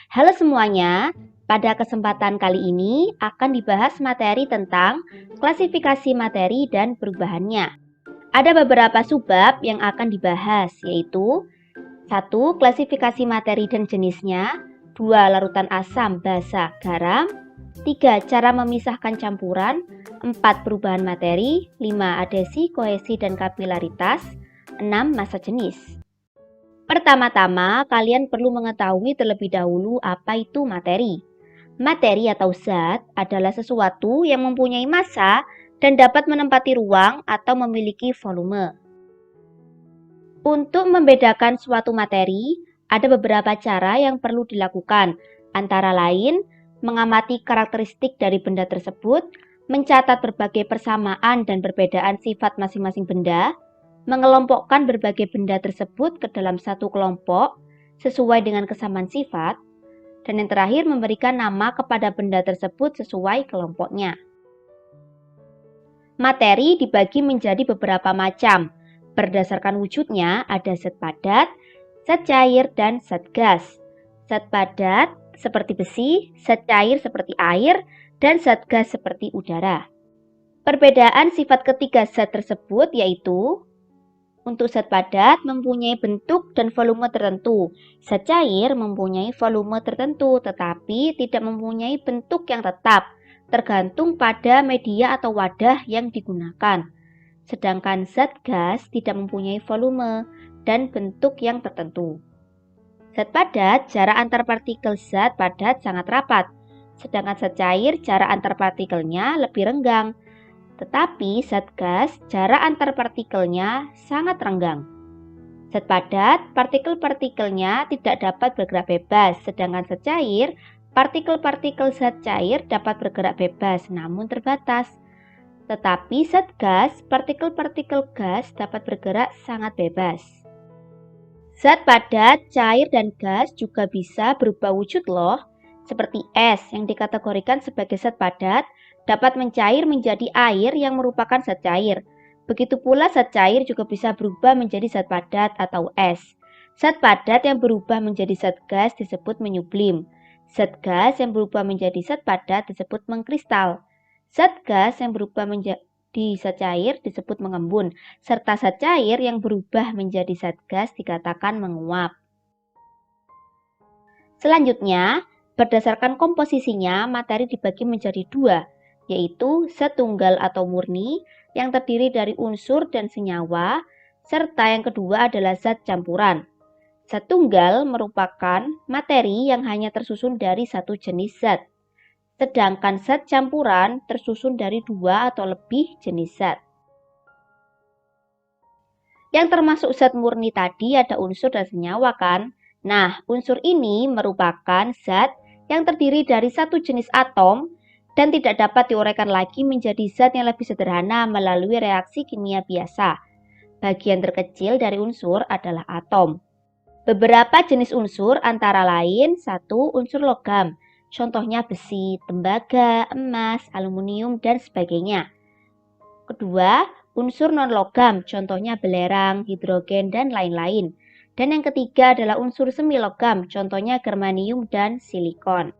Halo semuanya, pada kesempatan kali ini akan dibahas materi tentang klasifikasi materi dan perubahannya. Ada beberapa subbab yang akan dibahas, yaitu 1. Klasifikasi materi dan jenisnya, 2. Larutan asam, basa, garam, 3. Cara memisahkan campuran, 4. Perubahan materi, 5. Adhesi, kohesi, dan kapilaritas, 6. Massa jenis. Pertama-tama, kalian perlu mengetahui terlebih dahulu apa itu materi. Materi atau zat adalah sesuatu yang mempunyai massa dan dapat menempati ruang atau memiliki volume. Untuk membedakan suatu materi, ada beberapa cara yang perlu dilakukan, antara lain mengamati karakteristik dari benda tersebut, mencatat berbagai persamaan dan perbedaan sifat masing-masing benda, mengelompokkan berbagai benda tersebut ke dalam satu kelompok sesuai dengan kesamaan sifat, dan yang terakhir memberikan nama kepada benda tersebut sesuai kelompoknya. Materi dibagi menjadi beberapa macam. Berdasarkan wujudnya ada zat padat, zat cair, dan zat gas. Zat padat seperti besi, zat cair seperti air, dan zat gas seperti udara. Perbedaan sifat ketiga zat tersebut yaitu untuk zat padat mempunyai bentuk dan volume tertentu. Zat cair mempunyai volume tertentu tetapi tidak mempunyai bentuk yang tetap, tergantung pada media atau wadah yang digunakan. Sedangkan zat gas tidak mempunyai volume dan bentuk yang tertentu. Zat padat, jarak antar partikel zat padat sangat rapat, sedangkan zat cair jarak antar partikelnya lebih renggang. Tetapi zat gas, jarak antar partikelnya sangat renggang. Zat padat, partikel-partikelnya tidak dapat bergerak bebas, sedangkan zat cair, partikel-partikel zat cair dapat bergerak bebas namun terbatas. Tetapi zat gas, partikel-partikel gas dapat bergerak sangat bebas. Zat padat, cair, dan gas juga bisa berubah wujud loh, seperti es yang dikategorikan sebagai zat padat, dapat mencair menjadi air yang merupakan zat cair. Begitu pula zat cair juga bisa berubah menjadi zat padat atau es. Zat padat yang berubah menjadi zat gas disebut menyublim. Zat gas yang berubah menjadi zat padat disebut mengkristal. Zat gas yang berubah menjadi zat cair disebut mengembun, serta zat cair yang berubah menjadi zat gas dikatakan menguap. Selanjutnya, berdasarkan komposisinya, materi dibagi menjadi dua, yaitu zat tunggal atau murni yang terdiri dari unsur dan senyawa, serta yang kedua adalah zat campuran. Zat tunggal merupakan materi yang hanya tersusun dari satu jenis zat, sedangkan zat campuran tersusun dari dua atau lebih jenis zat. Yang termasuk zat murni tadi ada unsur dan senyawa kan? Nah, unsur ini merupakan zat yang terdiri dari satu jenis atom dan tidak dapat diuraikan lagi menjadi zat yang lebih sederhana melalui reaksi kimia biasa. Bagian terkecil dari unsur adalah atom. Beberapa jenis unsur antara lain 1. Unsur logam, contohnya besi, tembaga, emas, aluminium, dan sebagainya. Kedua, unsur non-logam, contohnya belerang, hidrogen, dan lain-lain. Dan yang ketiga adalah unsur semi-logam, contohnya germanium dan silikon.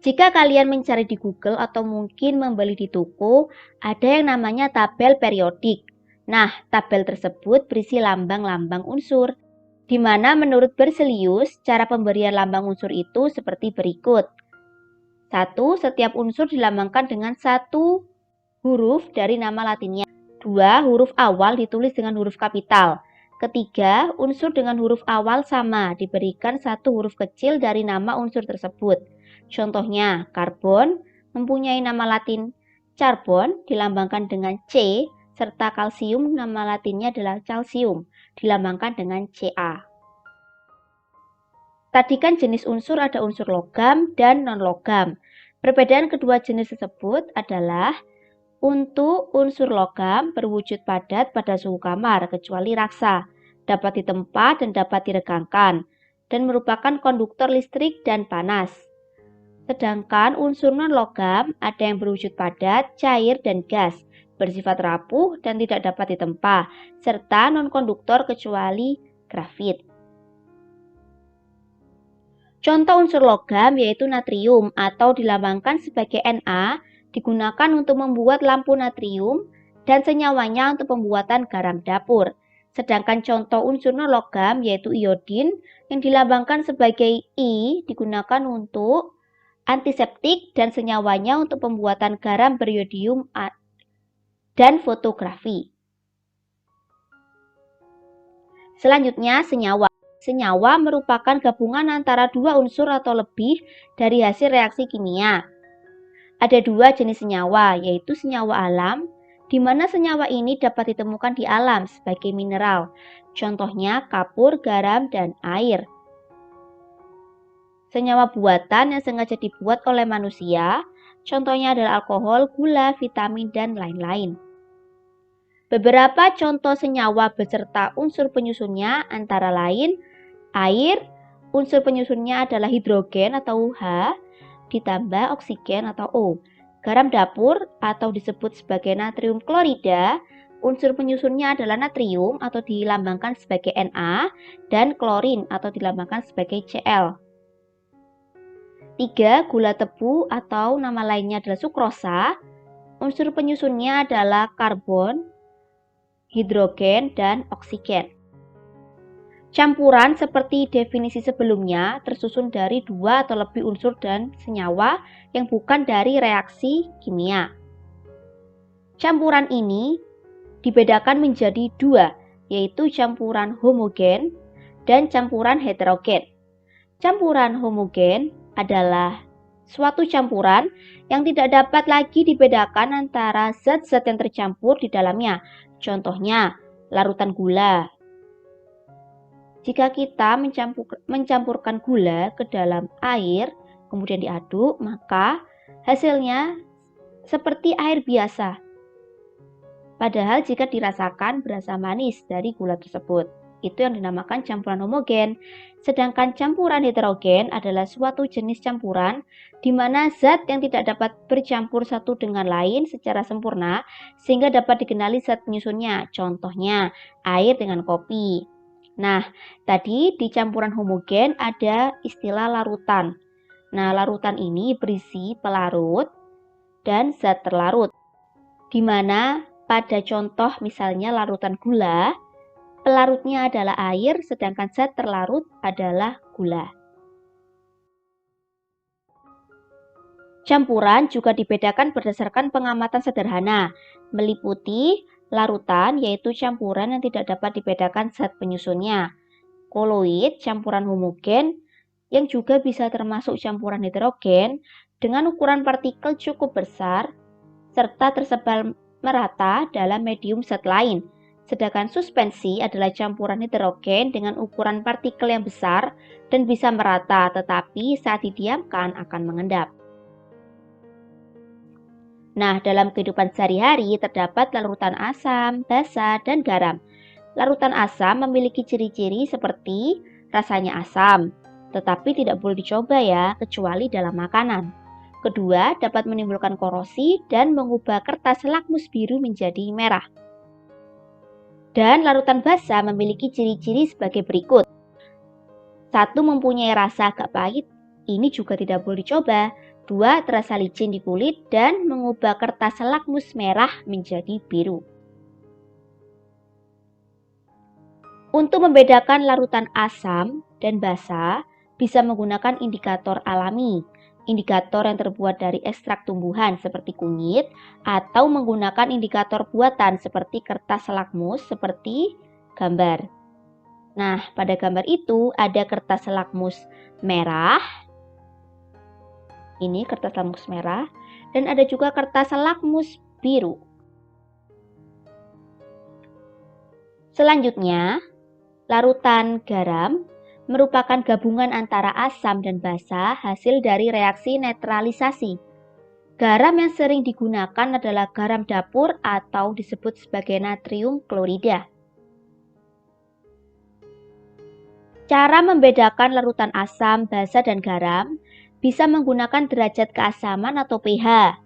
Jika kalian mencari di Google atau mungkin membeli di toko, ada yang namanya tabel periodik. Nah, tabel tersebut berisi lambang-lambang unsur, di mana menurut Berzelius, cara pemberian lambang unsur itu seperti berikut. 1. Setiap unsur dilambangkan dengan satu huruf dari nama latinnya. 2. Huruf awal ditulis dengan huruf kapital. Ketiga, unsur dengan huruf awal sama diberikan satu huruf kecil dari nama unsur tersebut. Contohnya, karbon mempunyai nama latin carbon dilambangkan dengan C, serta kalsium nama latinnya adalah calcium dilambangkan dengan Ca. Tadi kan jenis unsur ada unsur logam dan non-logam. Perbedaan kedua jenis tersebut adalah untuk unsur logam berwujud padat pada suhu kamar kecuali raksa, dapat ditempa dan dapat diregangkan, dan merupakan konduktor listrik dan panas. Sedangkan unsur non-logam ada yang berwujud padat, cair, dan gas, bersifat rapuh dan tidak dapat ditempa, serta non-konduktor kecuali grafit. Contoh unsur logam yaitu natrium atau dilambangkan sebagai Na digunakan untuk membuat lampu natrium dan senyawanya untuk pembuatan garam dapur. Sedangkan contoh unsur non-logam yaitu iodin yang dilambangkan sebagai I digunakan untuk antiseptik dan senyawanya untuk pembuatan garam beriodium dan fotografi. Selanjutnya, senyawa. Senyawa merupakan gabungan antara dua unsur atau lebih dari hasil reaksi kimia. Ada dua jenis senyawa, yaitu senyawa alam, di mana senyawa ini dapat ditemukan di alam sebagai mineral. Contohnya kapur, garam, dan air. Senyawa buatan yang sengaja dibuat oleh manusia, contohnya adalah alkohol, gula, vitamin, dan lain-lain. Beberapa contoh senyawa beserta unsur penyusunnya antara lain air, unsur penyusunnya adalah hidrogen atau H, ditambah oksigen atau O. Garam dapur atau disebut sebagai natrium klorida, unsur penyusunnya adalah natrium atau dilambangkan sebagai Na, dan klorin atau dilambangkan sebagai Cl. 3. Gula tebu atau nama lainnya adalah sukrosa, unsur penyusunnya adalah karbon, hidrogen, dan oksigen. Campuran seperti definisi sebelumnya tersusun dari dua atau lebih unsur dan senyawa yang bukan dari reaksi kimia. Campuran ini dibedakan menjadi dua, yaitu campuran homogen dan campuran heterogen. Campuran homogen adalah suatu campuran yang tidak dapat lagi dibedakan antara zat-zat yang tercampur di dalamnya. Contohnya, larutan gula. Jika kita mencampurkan gula ke dalam air, kemudian diaduk, maka hasilnya seperti air biasa. Padahal jika dirasakan berasa manis dari gula tersebut. Itu yang dinamakan campuran homogen. Sedangkan campuran heterogen adalah suatu jenis campuran di mana zat yang tidak dapat bercampur satu dengan lain secara sempurna sehingga dapat dikenali zat penyusunnya. Contohnya, air dengan kopi. Nah, tadi di campuran homogen ada istilah larutan. Nah, larutan ini berisi pelarut dan zat terlarut. Di mana pada contoh misalnya larutan gula, pelarutnya adalah air, sedangkan zat terlarut adalah gula. Campuran juga dibedakan berdasarkan pengamatan sederhana, meliputi larutan yaitu campuran yang tidak dapat dibedakan zat penyusunnya. Koloid, campuran homogen yang juga bisa termasuk campuran heterogen dengan ukuran partikel cukup besar serta tersebar merata dalam medium zat lain. Sedangkan suspensi adalah campuran heterogen dengan ukuran partikel yang besar dan bisa merata, tetapi saat didiamkan akan mengendap. Nah, dalam kehidupan sehari-hari terdapat larutan asam, basa, dan garam. Larutan asam memiliki ciri-ciri seperti rasanya asam, tetapi tidak boleh dicoba ya, kecuali dalam makanan. Kedua, dapat menimbulkan korosi dan mengubah kertas lakmus biru menjadi merah. Dan larutan basa memiliki ciri-ciri sebagai berikut. 1. Mempunyai rasa agak pahit, ini juga tidak boleh dicoba. 2. Terasa licin di kulit dan mengubah kertas lakmus merah menjadi biru. Untuk membedakan larutan asam dan basa, bisa menggunakan indikator alami, indikator yang terbuat dari ekstrak tumbuhan seperti kunyit, atau menggunakan indikator buatan seperti kertas lakmus seperti gambar. Nah, pada gambar itu ada kertas lakmus merah, ini kertas lakmus merah, dan ada juga kertas lakmus biru. Selanjutnya, larutan garam merupakan gabungan antara asam dan basa hasil dari reaksi netralisasi. Garam yang sering digunakan adalah garam dapur atau disebut sebagai natrium klorida. Cara membedakan larutan asam, basa, dan garam bisa menggunakan derajat keasaman atau pH.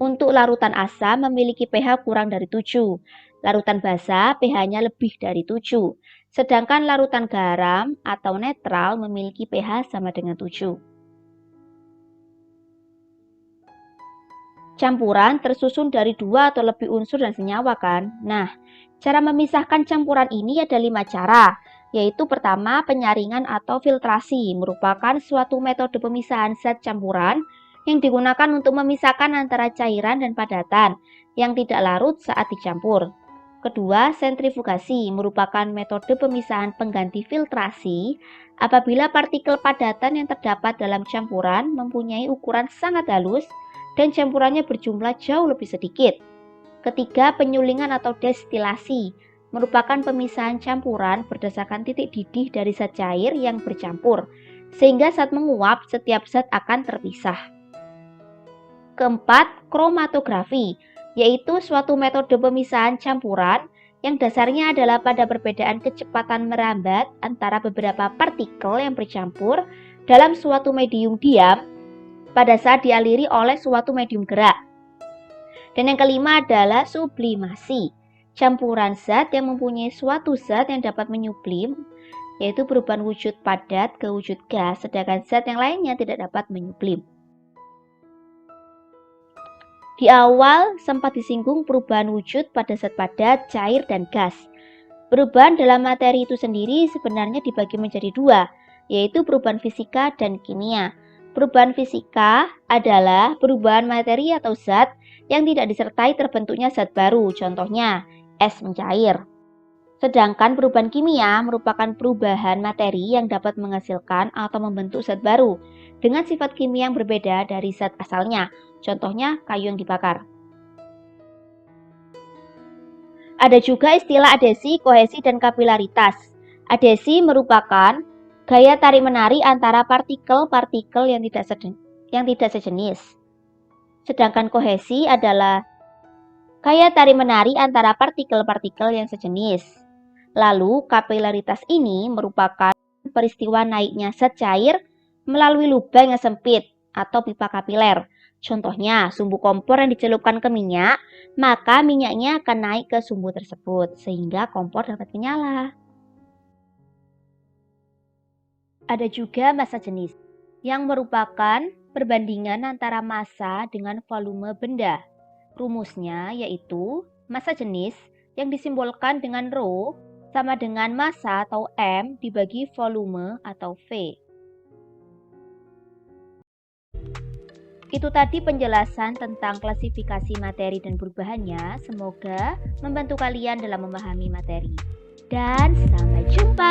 Untuk larutan asam memiliki pH kurang dari 7, Larutan basa pH-nya lebih dari 7, sedangkan larutan garam atau netral memiliki pH sama dengan 7. Campuran tersusun dari 2 atau lebih unsur dan senyawa kan? Nah, cara memisahkan campuran ini ada 5 cara, yaitu pertama penyaringan atau filtrasi merupakan suatu metode pemisahan zat campuran yang digunakan untuk memisahkan antara cairan dan padatan yang tidak larut saat dicampur. Kedua, sentrifugasi merupakan metode pemisahan pengganti filtrasi apabila partikel padatan yang terdapat dalam campuran mempunyai ukuran sangat halus dan campurannya berjumlah jauh lebih sedikit. Ketiga, penyulingan atau destilasi merupakan pemisahan campuran berdasarkan titik didih dari zat cair yang bercampur, sehingga saat menguap setiap zat akan terpisah. Keempat, kromatografi, yaitu suatu metode pemisahan campuran yang dasarnya adalah pada perbedaan kecepatan merambat antara beberapa partikel yang bercampur dalam suatu medium diam pada saat dialiri oleh suatu medium gerak. Dan yang kelima adalah sublimasi, campuran zat yang mempunyai suatu zat yang dapat menyublim, yaitu perubahan wujud padat ke wujud gas, sedangkan zat yang lainnya tidak dapat menyublim. Di awal sempat disinggung perubahan wujud pada zat padat, cair, dan gas. Perubahan dalam materi itu sendiri sebenarnya dibagi menjadi dua, yaitu perubahan fisika dan kimia. Perubahan fisika adalah perubahan materi atau zat yang tidak disertai terbentuknya zat baru, contohnya es mencair. Sedangkan perubahan kimia merupakan perubahan materi yang dapat menghasilkan atau membentuk zat baru dengan sifat kimia yang berbeda dari zat asalnya, contohnya kayu yang dibakar. Ada juga istilah adhesi, kohesi, dan kapilaritas. Adhesi merupakan gaya tarik-menarik antara partikel-partikel yang tidak sejenis. Sedangkan kohesi adalah gaya tarik-menarik antara partikel-partikel yang sejenis. Lalu, kapilaritas ini merupakan peristiwa naiknya zat cair melalui lubang yang sempit atau pipa kapiler. Contohnya, sumbu kompor yang dicelupkan ke minyak, maka minyaknya akan naik ke sumbu tersebut, sehingga kompor dapat menyala. Ada juga massa jenis, yang merupakan perbandingan antara massa dengan volume benda. Rumusnya yaitu massa jenis yang disimbolkan dengan Rho sama dengan massa atau M dibagi volume atau V. Itu tadi penjelasan tentang klasifikasi materi dan perubahannya. Semoga membantu kalian dalam memahami materi. Dan sampai jumpa!